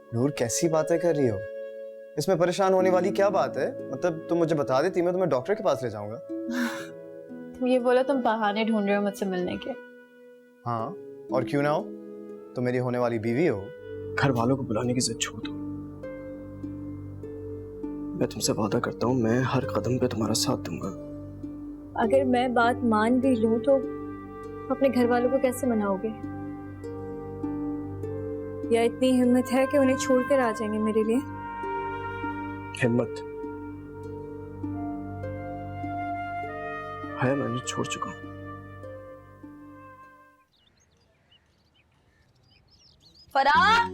नूर कैसी बातें कर रही हो? इसमें परेशान होने वाली क्या बात है? मतलब तुम मुझे बता देती, मैं तुम्हें डॉक्टर के पास ले जाऊंगा। तुम ये बोलो तुम बहाने ढूंढ रहे हो मुझसे मिलने के। हाँ, और क्यों ना हो, तुम मेरी होने वाली बीवी हो। घर वालों को बुलाने की जिद छोड़ दो। मैं तुमसे वादा करता हूँ, मैं हर कदम पे तुम्हारा साथ दूंगा। अगर मैं बात मान भी लूं तो अपने घर वालों को कैसे मनाओगे? या इतनी हिम्मत है कि उन्हें छोड़कर आ जाएंगे मेरे लिए? हिम्मत है, मैंने छोड़ चुका हूँ। फराह,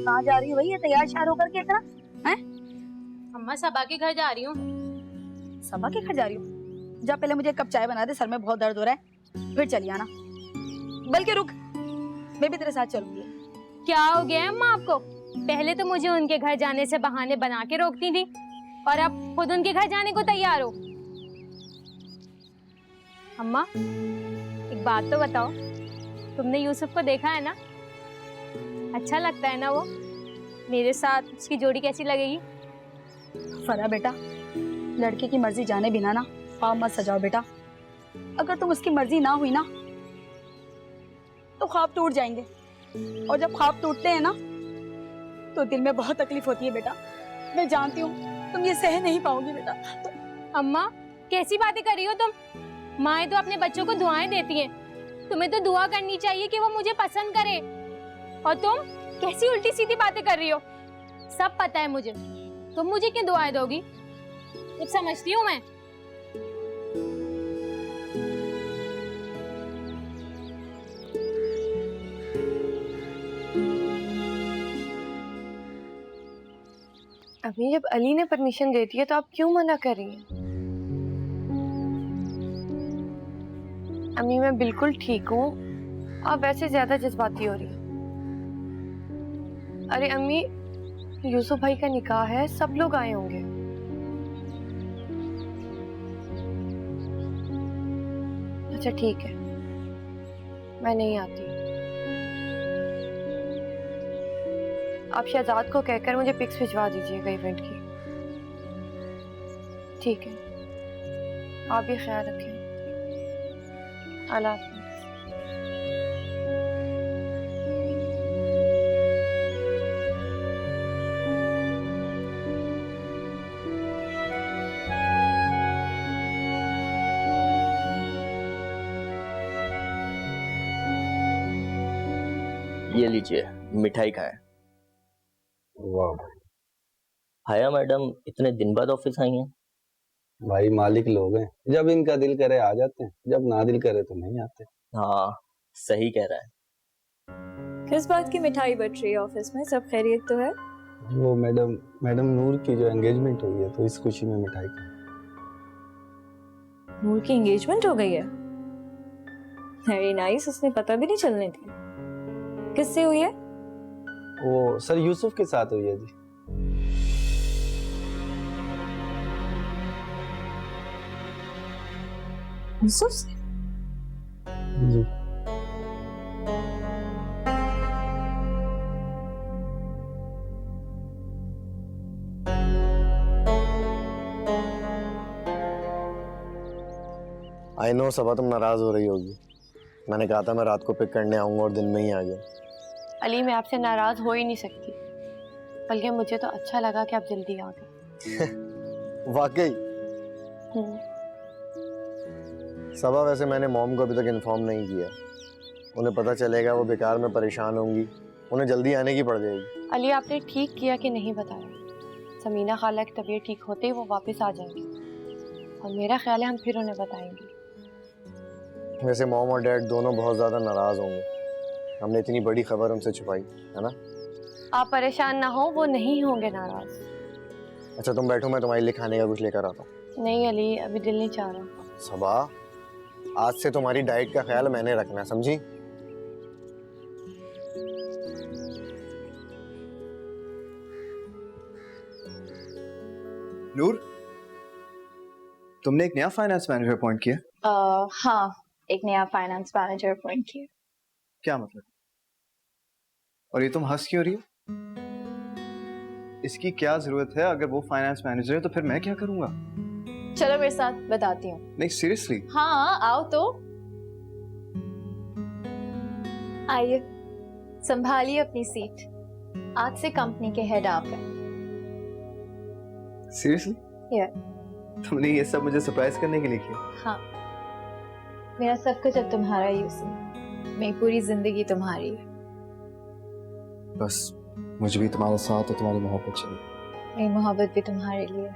कहाँ जा रही हो भैया तैयार शार होकर के इतना? हैं? अम्मा सबा के घर जा रही हूँ। सबा के घर जा रही हो? जा पहले मुझे एक कप चाय बना दे, सर में बहुत दर्द हो रहा है, फिर चली आना। बल्कि रुक, मैं भी तेरे साथ चलूंगी। क्या हो गया अम्मा आपको? पहले तो मुझे उनके घर जाने से बहाने बना के रोकती थी और अब खुद उनके घर जाने को तैयार हो। अम्मा एक बात तो बताओ, तुमने यूसुफ को देखा है ना? अच्छा लगता है ना वो? मेरे साथ उसकी जोड़ी कैसी लगेगी? फरा बेटा, लड़के की मर्जी जाने बिना ना ख्वाब मत सजाओ बेटा। अगर तुम उसकी मर्जी ना हुई ना तो ख्वाब टूट जाएंगे, और जब ख्वाब टूटते हैं ना तो दिल में बहुत तकलीफ होती है बेटा। मैं जानती हूँ तुम ये सह नहीं पाओगी बेटा। अम्मा कैसी बातें कर रही हो तुम? माएँ तो अपने बच्चों को दुआएं देती हैं, तुम्हें तो दुआ करनी चाहिए कि वो मुझे पसंद करे, और तुम कैसी उल्टी सीधी बातें कर रही हो? सब पता है मुझे, तुम मुझे क्यों दुआएं दोगी? कुछ समझती हूँ मैं। अभी जब अली ने परमिशन दे दी है तो आप क्यों मना कर रही हैं? अम्मी मैं बिल्कुल ठीक हूँ, आप वैसे ज्यादा जज्बाती हो रही हैं। अरे अम्मी, यूसुफ भाई का निकाह है, सब लोग आए होंगे। अच्छा ठीक है, मैं नहीं आती। आप शहजाद को कहकर मुझे पिक्स भिजवा दीजिएगा इवेंट की। ठीक है, आप भी ख्याल रखें। अल्लाह हाफ़िज़। ये लीजिए मिठाई खाएं। वाह भाई, हाया मैडम इतने दिन बाद ऑफिस आई हैं? भाई मालिक लोग हैं, जब इनका दिल करे आ जाते हैं, जब ना दिल करे तो नहीं आते। हाँ सही कह रहा है। किस बात की मिठाई बच रही है ऑफिस में? सब खैरियत तो है? वो मैडम नूर की जो एंगेजमेंट हुई है तो इस खुशी में मिठाई खा। नूर की एंगेजमेंट हो गई है? वेरी नाइस, उसने पता भी नहीं चलने दी। किससे हुई है? वो सर यूसुफ के साथ हुई है जी। यूसुफ से? जी आई नो सबा, तुम नाराज हो रही होगी। मैंने कहा था मैं रात को पिक करने आऊंगा और दिन में ही आ गया। अली मैं आपसे नाराज हो ही नहीं सकती, बल्कि मुझे तो अच्छा लगा कि आप जल्दी आ गए। वाकई सबा, वैसे मैंने मॉम को अभी तक इन्फॉर्म नहीं किया। उन्हें पता चलेगा वो बेकार में परेशान होंगी, उन्हें जल्दी आने की पड़ जाएगी। अली आपने ठीक किया कि नहीं बताया। समीना खाला की तबीयत ठीक होते ही वो वापस आ जाएंगे, और मेरा ख्याल है हम फिर उन्हें बताएंगे। वैसे मॉम और डैड दोनों बहुत ज्यादा नाराज होंगे, हमने इतनी बड़ी खबर उनसे छुपाई है ना। आप परेशान ना हो, वो नहीं होंगे नाराज। अच्छा तुम बैठो, मैं तुम्हारे लिए खाने का कुछ लेकर आता हूँ। नहीं अली, अभी दिल नहीं चाह रहा। सबा, आज से तुम्हारी डाइट का ख्याल मैंने रखना, समझी? नूर, तुमने एक नया फाइनेंस मैनेजर अपॉइंट किया? हाँ, एक नया फाइनेंस मैनेजर अपॉइंट किया। क्या मतलब? और ये तुम हंस क्यों रही हो? इसकी क्या जरूरत है? अगर वो फाइनेंस मैनेजर है तो फिर मैं क्या करूंगा? चलो मेरे साथ, बताती हूँ। नहीं सीरियसली। हाँ आओ तो। आइए, संभालिए अपनी सीट। आज से कंपनी के हेड आप हैं। सीरियसली? Yeah. तुमने ये सब मुझे सरप्राइज करने के लिए किया? हाँ, मेरा सब कुछ अब तुम्हारा ही यूसुफ। मेरी पूरी जिंदगी तुम्हारी है। बस मुझे भी तुम्हारे साथ और तुम्हारी मोहब्बत चाहिए। मेरी मोहब्बत भी तुम्हारे लिए है।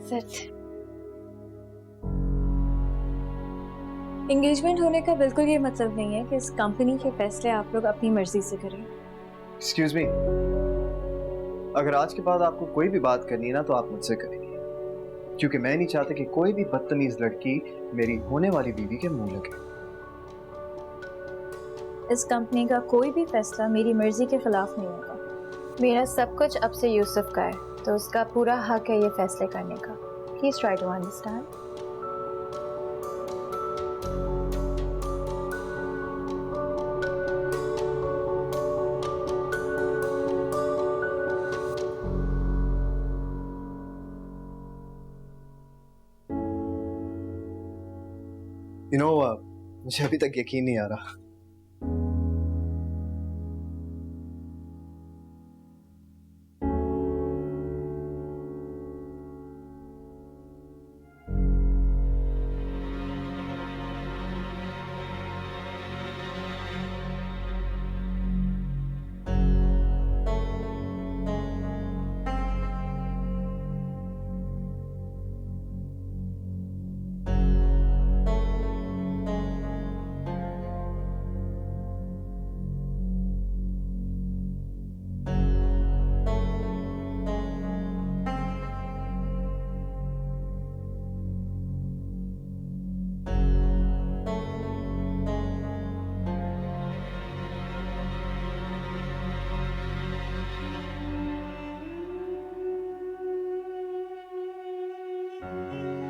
सच। एंगेजमेंट होने का बिल्कुल ये मतलब नहीं है कि इस कंपनी के फैसले आप लोग अपनी मर्जी से करें। एक्सक्यूज मी, अगर आज के बाद आपको कोई भी बात करनी है ना तो आप मुझसे करेंगे, क्योंकि मैं नहीं चाहता कि कोई भी बदतमीज लड़की मेरी होने वाली बीवी के मुंह लगे। इस कंपनी का कोई भी फैसला मेरी मर्जी के खिलाफ नहीं होगा। मेरा सब कुछ अब से यूसुफ का है, तो उसका पूरा हक है ये फैसले करने का। Please try to understand. मुझे अभी तक यकीन नहीं आ रहा।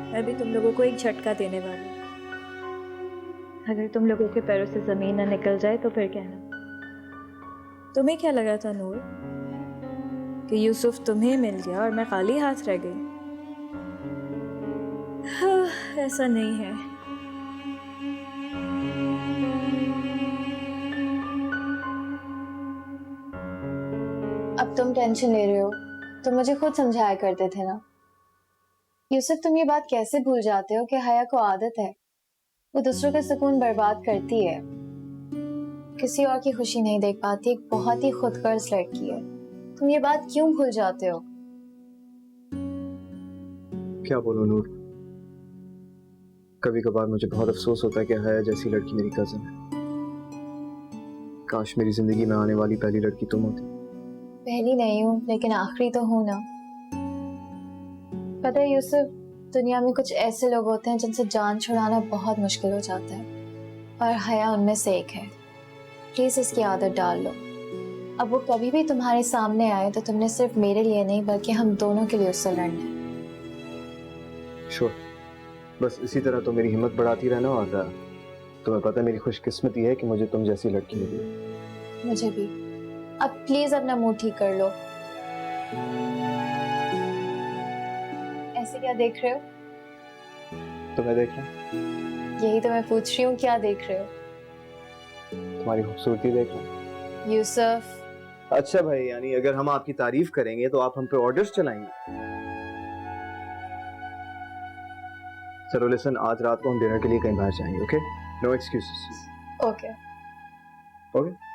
मैं भी तुम लोगों को एक झटका देने वाली हूँ। अगर तुम लोगों के पैरों से जमीन ना निकल जाए तो फिर कहना। तुम्हें क्या लगा था नूर कि यूसुफ तुम्हें मिल गया और मैं खाली हाथ रह गई? हाँ, ऐसा नहीं है। अब तुम टेंशन ले रहे हो, तुम मुझे खुद समझाया करते थे ना। यूसुफ, तुम ये बात कैसे भूल जाते हो कि हया को आदत है, वो दूसरों का सुकून बर्बाद करती है, किसी और की खुशी नहीं देख पाती। एक बहुत ही खुदगर्ज लड़की है। तुम ये बात क्यों भूल जाते हो? क्या बोलूं नूर, कभी कभार मुझे बहुत अफसोस होता है कि हया जैसी लड़की मेरी कजन है। काश मेरी जिंदगी में आने वाली पहली लड़की तुम होती। पहली नहीं हूँ, लेकिन आखिरी तो हूं ना। पता है यूसुफ, दुनिया में कुछ ऐसे लोग होते हैं जिनसे जान छुड़ाना बहुत मुश्किल हो जाता है, और हया उनमें से एक है। प्लीज इसकी आदत डाल लो। अब वो कभी भी तुम्हारे सामने आए तो तुमने सिर्फ मेरे लिए नहीं बल्कि हम दोनों के लिए उससे लड़ना है। श्योर, बस इसी तरह तो मेरी हिम्मत बढ़ाती रहना। और तुम्हें पता है मेरी खुशकिस्मती है कि मुझे तुम जैसी लड़की मिली। मुझे भी। अब प्लीज अपना मूड ठीक कर लो। ऐसे क्या देख रहे हो? तुम्हें देख रहा हूं। यही तो मैं पूछ रही हूँ, क्या देख रहे हो? तुम्हारी खूबसूरती देख रहा हूं। यूसुफ। अच्छा भाई, यानी अगर हम आपकी तारीफ करेंगे तो आप हम पे ऑर्डर्स चलाएंगे। चलो लिसन, आज रात को हम डिनर के लिए कहीं बाहर जाएंगे। Okay, no excuses. Okay. Okay.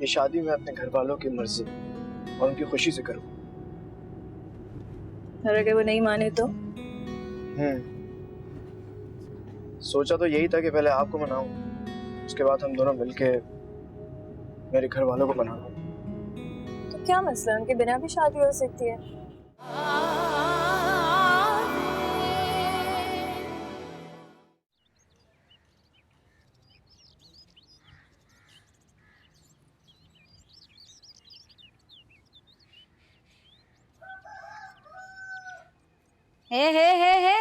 शादी मैं अपने घर वालों की मर्जी और उनकी खुशी से करूँ। और अगर वो नहीं माने तो? सोचा तो यही था कि पहले आपको मनाऊं, उसके बाद हम दोनों मिलके मेरे घर वालों को मनाऊं। तो क्या मसला, उनके बिना भी शादी हो सकती है। हे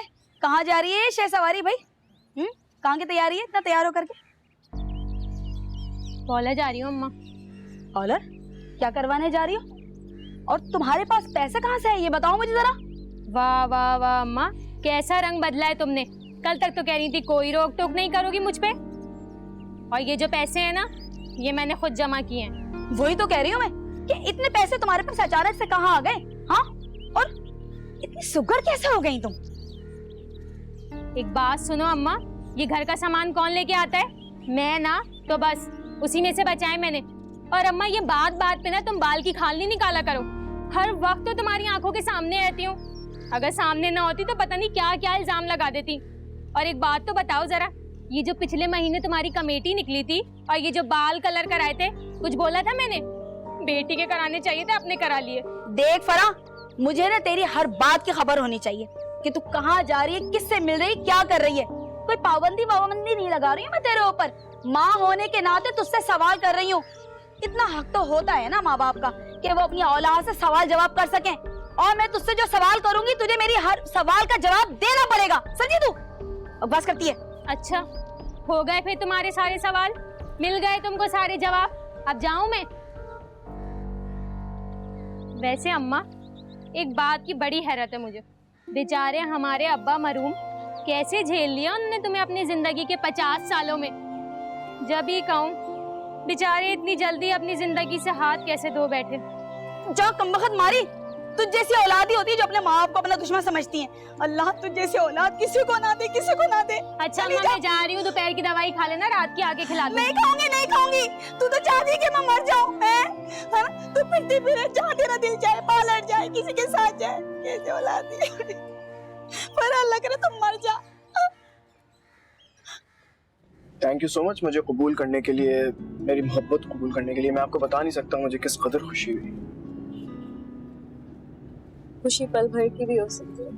कहाँ जा रही है शह सवारी भाई? कहाँ की तैयारी है इतना तैयार होकर के? कॉलेज जा रही हूँ अम्मा। कॉलर क्या करवाने जा रही हो? और तुम्हारे पास पैसे कहाँ से है ये बताओ मुझे जरा। वाह वाह वाह अम्मा, कैसा रंग बदला है तुमने। कल तक तो कह रही थी कोई रोक टोक नहीं करोगी मुझ पे। और ये जो पैसे हैं ना, ये मैंने खुद जमा किए हैं। वही तो कह रही हूँ मैं कि इतने पैसे तुम्हारे पास अचानक से कहाँ आ गए? हाँ, और इतनी सुगर कैसे हो गई तुम? एक बात सुनो अम्मा, ये घर का सामान कौन लेके आता है? मैं ना, तो बस उसी में से बचाए मैंने। और अम्मा ये बात बात पे ना तुम बाल की खाल नहीं निकाला करो। हर वक्त तो तुम्हारी आंखों के सामने रहती हूँ, अगर सामने ना होती तो पता नहीं क्या क्या इल्जाम लगा देती। और एक बात तो बताओ जरा, ये जो पिछले महीने तुम्हारी कमेटी निकली थी और ये जो बाल कलर कराए थे, कुछ बोला था मैंने? बेटी के कराने चाहिए थे, अपने करा लिए। देख फरा, मुझे ना तेरी हर बात की खबर होनी चाहिए कि तू कहाँ जा रही है, किससे मिल रही, क्या कर रही है। कोई पाबंदी नहीं लगा रही हूँ मैं तेरे ऊपर। माँ होने के नाते तुझसे सवाल कर रही हूँ। इतना हक तो होता है ना माँ बाप का कि वो अपनी औलाद से सवाल जवाब कर सकें। और मैं तुझसे जो सवाल करूंगी, तुझे मेरी हर सवाल का जवाब देना पड़ेगा, समझी तू? बस करती है। अच्छा, हो गए फिर तुम्हारे सारे सवाल, मिल गए तुमको सारे जवाब। अब जाऊं मैं? वैसे अम्मा, एक बात की बड़ी हैरत है मुझे। बेचारे हमारे अब्बा मरहूम, कैसे झेल लिया उन्होंने तुम्हें अपनी जिंदगी के 50 सालों में। जब ही कहूं, बेचारे इतनी जल्दी अपनी जिंदगी से हाथ कैसे धो बैठे। जा कमबख्त मारी, तुझ जैसी औलाद ही होती है जो अपने माँ बाप को अपना दुश्मन समझती है। अल्लाह तुझ जैसी औलाद किसी को ना दे, किसी को ना दे। अच्छा अम्मा, मैं जा रही हूँ, दोपहर की दवाई खा लेना, रात की आके खिला दूँ। नहीं खाऊंगी, नहीं खाऊंगी। तू तो चाहती है कि मैं मर जाऊं, है ना? तू फिरती फिरे जहाँ तेरा दिल जाए, पालट जाए, किसी के साथ जाए। कैसे औलाद है? पर अल्लाह करे तुम मर जा। थैंक यू सो मच मुझे कबूल करने के लिए, मेरी मोहब्बत कबूल करने के लिए। मैं आपको बता नहीं सकता मुझे किस कदर खुशी हुई। खुशी पल भर की भी हो सकती है।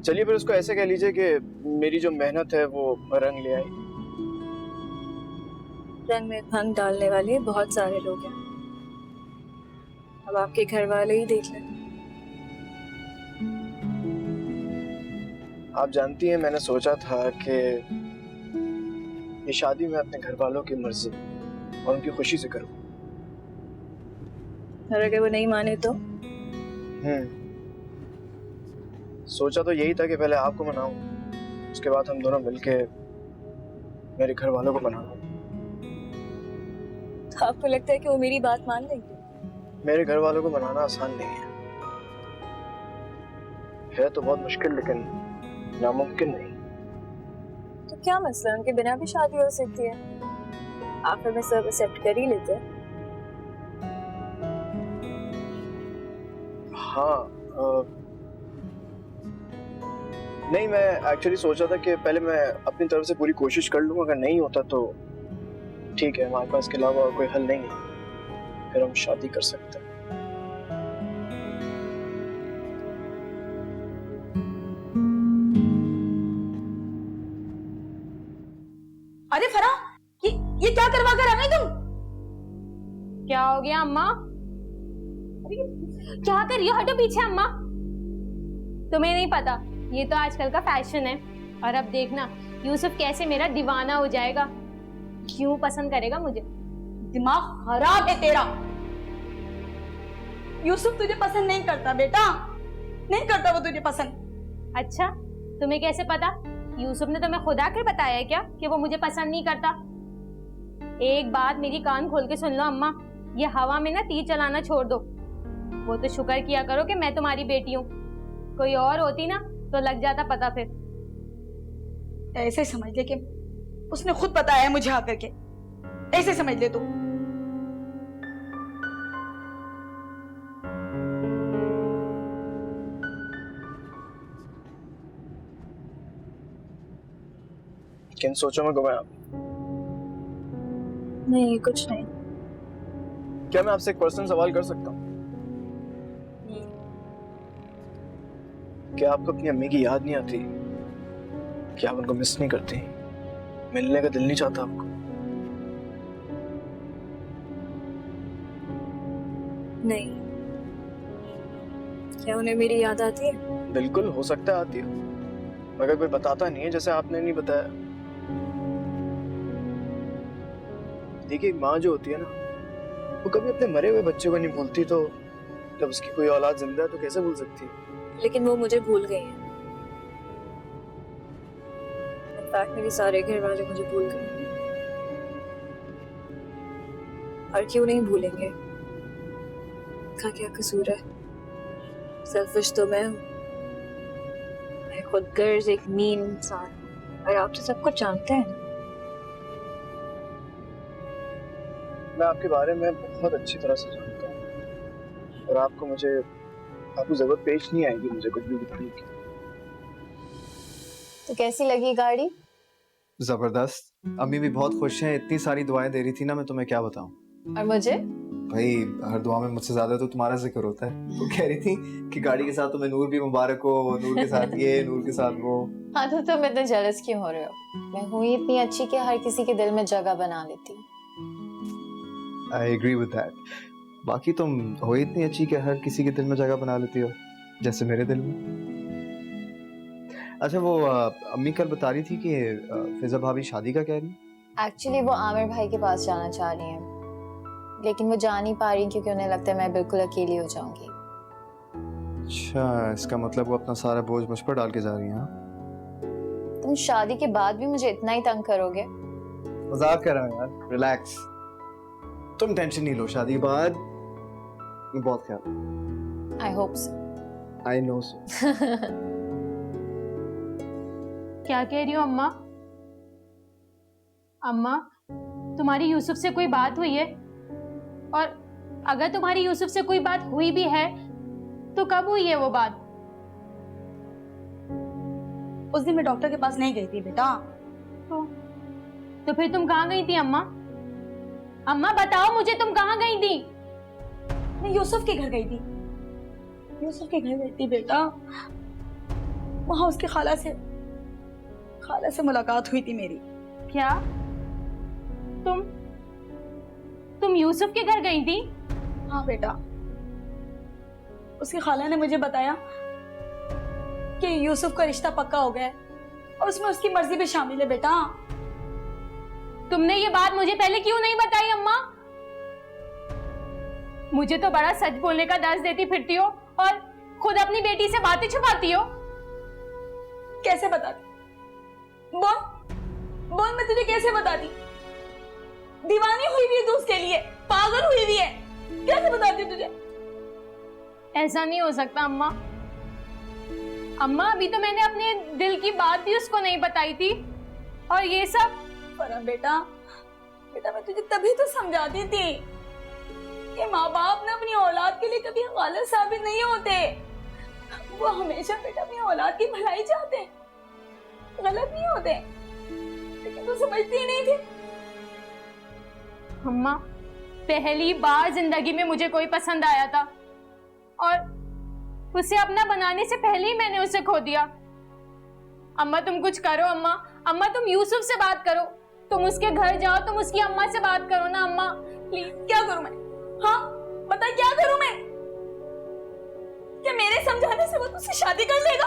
चलिए फिर उसको ऐसे कह लीजिए कि मेरी जो मेहनत है वो रंग ले आई। रंग में भंग डालने वाले बहुत सारे लोग हैं, अब आपके घर वाले ही देख लें। आप जानती हैं, मैंने सोचा था कि ये शादी मैं अपने घर वालों की मर्जी और उनकी खुशी से करूं। और अगर वो नहीं माने तो? सोचा तो यही था कि पहले आपको मनाऊं, उसके बाद हम दोनों मिलके मेरे घर वालों को मनाऊं। तो आपको लगता है कि वो मेरी बात मान लेंगे? मेरे घर वालों को मनाना आसान नहीं है तो बहुत मुश्किल, लेकिन नामुमकिन नहीं। तो क्या मसला, उनके बिना भी शादी हो सकती है। आखिर में सब एक्सेप्ट कर ही लेते हैं। हाँ, नहीं, मैं एक्चुअली सोचा था कि पहले मैं अपनी तरफ से पूरी कोशिश कर लूँ, अगर नहीं होता तो ठीक है, हमारे पास के अलावा और कोई हल नहीं है, फिर हम शादी कर सकते हैं। अरे फरा, ये क्या करवा कर आ गई तुम? क्या हो गया अम्मा? क्या कर रही हो? हटो पीछे अम्मा। तुम्हें नहीं पता, ये तो आजकल का फैशन है। और अब देखना यूसुफ कैसे मेरा दीवाना हो जाएगा, क्यों पसंद करेगा मुझे। दिमाग खराब है तेरा। यूसुफ तुझे पसंद नहीं करता बेटा, नहीं करता वो तुझे पसंद। अच्छा, तुम्हें कैसे पता? यूसुफ ने तुम्हें खुद आकर बताया है क्या कि वो मुझे पसंद नहीं करता? एक बात मेरी कान खोल के सुन लो अम्मा, ये हवा में ना तीर चलाना छोड़ दो। वो तो शुक्र किया करो कि मैं तुम्हारी बेटी हूँ, कोई और होती ना तो लग जाता पता। फिर ऐसे समझ ले कि उसने खुद बताया मुझे आकर के, ऐसे समझ ले तू। किन सोचों में गुम है आप? नहीं, कुछ नहीं। क्या मैं आपसे एक पर्सनल सवाल कर सकता हूँ? क्या आपको अपनी अम्मी की याद नहीं आती? क्या आप उनको मिस नहीं करती? मिलने का दिल नहीं चाहता आपको? नहीं। क्या उन्हें मेरी याद आती है? बिल्कुल, हो सकता है आती है, मगर कोई बताता नहीं है, जैसे आपने नहीं बताया। देखिए, एक माँ जो होती है ना, वो कभी अपने मरे हुए बच्चे को नहीं भूलती, तो जब उसकी कोई औलाद जिंदा है तो कैसे भूल सकती है? लेकिन वो मुझे भूल गई है। इनफैक्ट मेरे सारे घर वाले मुझे भूल गए। और क्यों नहीं भूलेंगे? का क्या कसूर है? सेल्फिश तो मैं हूँ। मैं खुदगर्ज एक मीन इंसान हूँ। और आप तो सब कुछ जानते हैं। मैं आपके बारे में बहुत अच्छी तरह से जानता हूँ, और आपको जरूरत पेश नहीं आएगी मुझे कुछ भी बताने की। तो कैसी लगी गाड़ी? जबरदस्त। अम्मी भी बहुत खुश हैं, इतनी सारी दुआएं दे रही थी ना, मैं तुम्हें क्या बताऊं। और मुझे? भाई हर दुआ में मुझसे ज्यादा तो तुम्हारा जिक्र होता है। वो कह रही थी कि गाड़ी के साथ तुम्हें नूर भी मुबारक हो, नूर के साथ ये, नूर के साथ वो। हाँ, तो तुम इतने जेलस क्यों हो रहे हो? मैं हूँ ही इतनी अच्छी कि हर किसी के दिल में जगह बना लेती हूँ। I agree with that. बाकी तुम हो ही इतनी अच्छी कि हर किसी के दिल में जगह बना लेती हो, जैसे मेरे दिल में। अच्छा, वो अम्मी कल बता रही थी कि फिजा भाभी शादी का कह रही। एक्चुअली वो आमिर भाई के पास जाना चाह रही हैं, लेकिन वो जा नहीं पा रही क्योंकि उन्हें लगता है मैं बिल्कुल अकेली हो जाऊंगी। अच्छा, इसका मतलब वो अपना सारा बोझ मुझ पर डाल के जा रही हैं? हाँ? तुम शादी के बाद भी मुझे इतना ही तंग करोगे? मजाक कर रहा हूँ यार, रिलैक्स। तुम टेंशन नहीं लो, शादी के बाद मैं बहुत ख्याल। I hope so. I know so. क्या कह रही हो अम्मा? अम्मा, तुम्हारी यूसुफ से कोई बात हुई है? और अगर तुम्हारी यूसुफ से कोई बात हुई भी है तो कब हुई है वो बात? उस दिन मैं डॉक्टर के पास नहीं गई थी बेटा। तो फिर तुम कहाँ गई थी अम्मा? अम्मा बताओ मुझे, तुम कहाँ गई थी? मैं यूसुफ के घर गई थी। यूसुफ के घर गई थी बेटा। वहां उसकी खाला से मुलाकात हुई थी मेरी। क्या तुम यूसुफ के घर गई थी? हाँ बेटा, उसकी खाला ने मुझे बताया कि यूसुफ का रिश्ता पक्का हो गया है और उसमें उसकी मर्जी भी शामिल है बेटा। तुमने ये बात मुझे पहले क्यों नहीं बताई अम्मा? मुझे तो बड़ा सच बोलने का दर्ज देती फिरती हो और खुद अपनी बेटी से बातें छुपाती हो। कैसे बताती? बोल मैं तुझे कैसे बताती? दीवानी हुई भी है तू उसके लिए, पागल हुई भी है, कैसे बताती तुझे? ऐसा नहीं हो सकता अम्मा। अम्मा, अभी तो मैंने अपने दिल की बात भी उसको नहीं बताई थी और ये सब। पर बेटा मैं तुझे तभी तो समझाती थी कि माँ बाप ना अपनी औलाद के लिए कभी गलत साबित नहीं होते। वो हमेशा बेटा अपनी औलाद की भलाई चाहते हैं, गलत नहीं होते। लेकिन तू समझती ही नहीं थी। अम्मा, पहली बार जिंदगी में मुझे कोई पसंद आया था और उसे अपना बनाने से पहले ही मैंने उसे खो दिया। अम्मा तुम कुछ करो। अम्मा तुम यूसुफ से बात करो, तुम उसके घर जाओ, तुम उसकी अम्मा से बात करो ना अम्मा, प्लीज। क्या करूं मैं? हाँ बता, क्या करूं मैं? क्या मेरे समझाने से वो तुझसे शादी कर लेगा?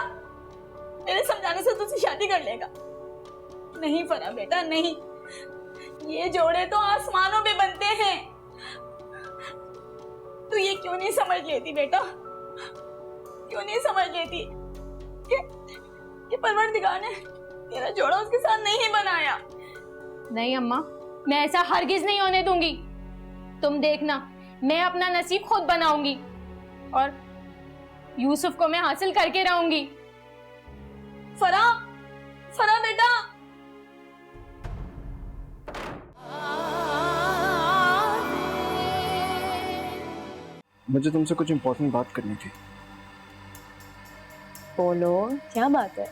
मेरे समझाने से तुझसे शादी कर लेगा? नहीं फरा बेटा, नहीं। ये जोड़े तो आसमानों पे बनते हैं। तू ये क्यों नहीं समझ लेती बेटा? क्यों नहीं समझ लेती कि परवरदिगार ने तेरा जोड़ा उसके साथ नहीं बनाया? नहीं अम्मा, मैं ऐसा हरगिज नहीं होने दूंगी। तुम देखना, मैं अपना नसीब खुद बनाऊंगी और यूसुफ को मैं हासिल करके रहूंगी। फरा बेटा। मुझे तुमसे कुछ इम्पोर्टेंट बात करनी थी। बोलो, क्या बात है?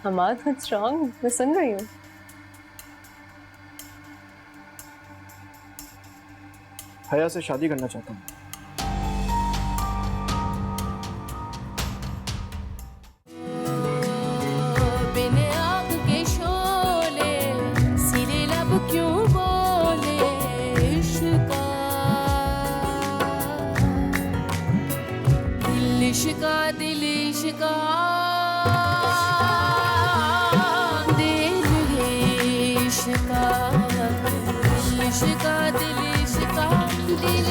हमारा खुद स्ट्रॉन्ग, मैं सुन रही हूँ। हया से शादी करना चाहता हूँ। बिन आग के शोले सिरे लब क्यों बोले इश्का दिल इश्का दिल इश्का दिल इश्का दिल इश्का दिल इश्का दिल